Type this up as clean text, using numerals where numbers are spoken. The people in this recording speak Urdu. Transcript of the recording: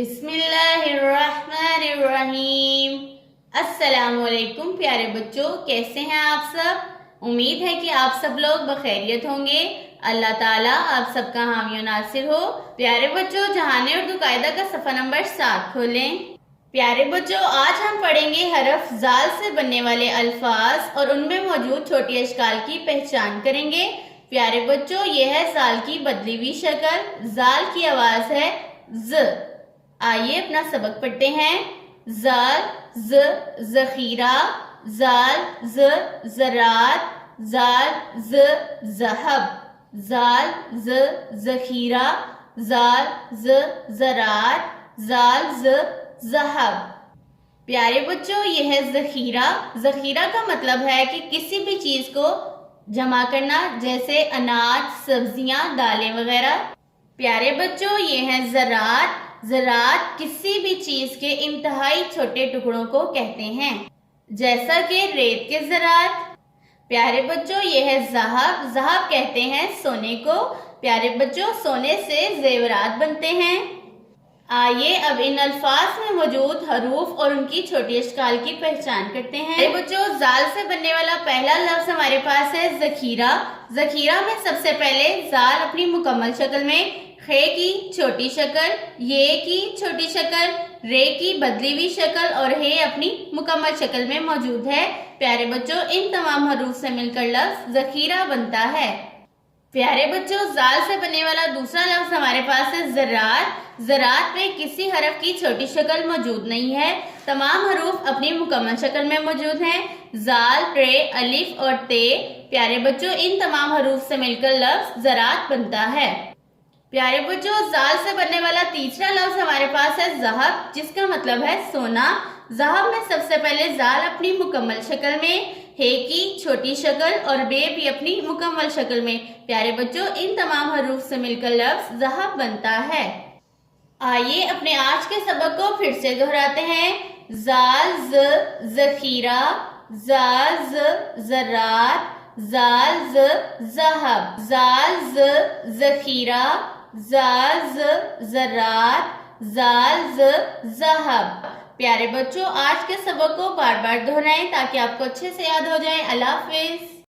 بسم اللہ الرحمن الرحیم۔ السلام علیکم پیارے بچوں، کیسے ہیں آپ سب؟ امید ہے کہ آپ سب لوگ بخیریت ہوں گے۔ اللہ تعالیٰ آپ سب کا حامی و ناصر ہو۔ پیارے بچوں، جہان اردو قاعدہ کا صفحہ نمبر 7 کھولیں۔ پیارے بچوں، آج ہم پڑھیں گے حرف زال سے بننے والے الفاظ اور ان میں موجود چھوٹی اشکال کی پہچان کریں گے۔ پیارے بچوں، یہ ہے زال کی بدلی ہوئی شکل۔ زال کی آواز ہے ز۔ آئیے اپنا سبق پڑھتے ہیں۔ زال ز ذخیرہ، زال ز زراعت، زال ز ذہب، زال ز ذخیرہ، زال ز زراعت، زال ز ذہب۔ پیارے بچوں، یہ ہے ذخیرہ۔ ذخیرہ کا مطلب ہے کہ کسی بھی چیز کو جمع کرنا، جیسے اناج، سبزیاں، دالیں وغیرہ۔ پیارے بچوں، یہ ہے زراعت۔ زراعت کسی بھی چیز کے انتہائی چھوٹے ٹکڑوں کو کہتے ہیں، جیسا کہ ریت کے زراعت۔ پیارے بچوں، یہ ہے ذہب۔ ذہب کہتے ہیں سونے کو۔ پیارے بچوں، سونے سے زیورات بنتے ہیں۔ آئیے اب ان الفاظ میں موجود حروف اور ان کی چھوٹی اشکال کی پہچان کرتے ہیں۔ پیارے بچوں، زال سے بننے والا پہلا لفظ ہمارے پاس ہے ذخیرہ۔ ذخیرہ میں سب سے پہلے زال اپنی مکمل شکل میں، خ کی چھوٹی شکل، یہ کی چھوٹی شکل، رے کی بدلی ہوئی شکل اور ہے اپنی مکمل شکل میں موجود ہے۔ پیارے بچوں، ان تمام حروف سے مل کر لفظ ذخیرہ بنتا ہے۔ پیارے بچوں، زال سے بننے والا دوسرا لفظ ہمارے پاس ہے زراعت۔ زراعت میں کسی حرف کی چھوٹی شکل موجود نہیں ہے، تمام حروف اپنی مکمل شکل میں موجود ہیں، زال، رے، الف اور تے۔ پیارے بچوں، ان تمام حروف سے مل کر لفظ زراعت بنتا ہے۔ پیارے بچوں، زال سے بننے والا تیسرا لفظ ہمارے پاس ہے ذہب، جس کا مطلب ہے سونا۔ ذہب میں سب سے پہلے زال اپنی مکمل شکل میں، ہے کی چھوٹی شکل اور بے بھی اپنی مکمل شکل میں۔ پیارے بچوں، ان تمام حروف سے مل کر لفظ ذہب بنتا ہے۔ آئیے اپنے آج کے سبق کو پھر سے دہراتے ہیں۔ زال ز ذخیرہ، زال ز زراعت، زال ز ذہب، زال ز ذخیرہ، زال ز زراعت، زال ز ذہب۔ پیارے بچوں، آج کے سبق کو بار بار دہرائیں تاکہ آپ کو اچھے سے یاد ہو جائیں۔ اللہ حافظ۔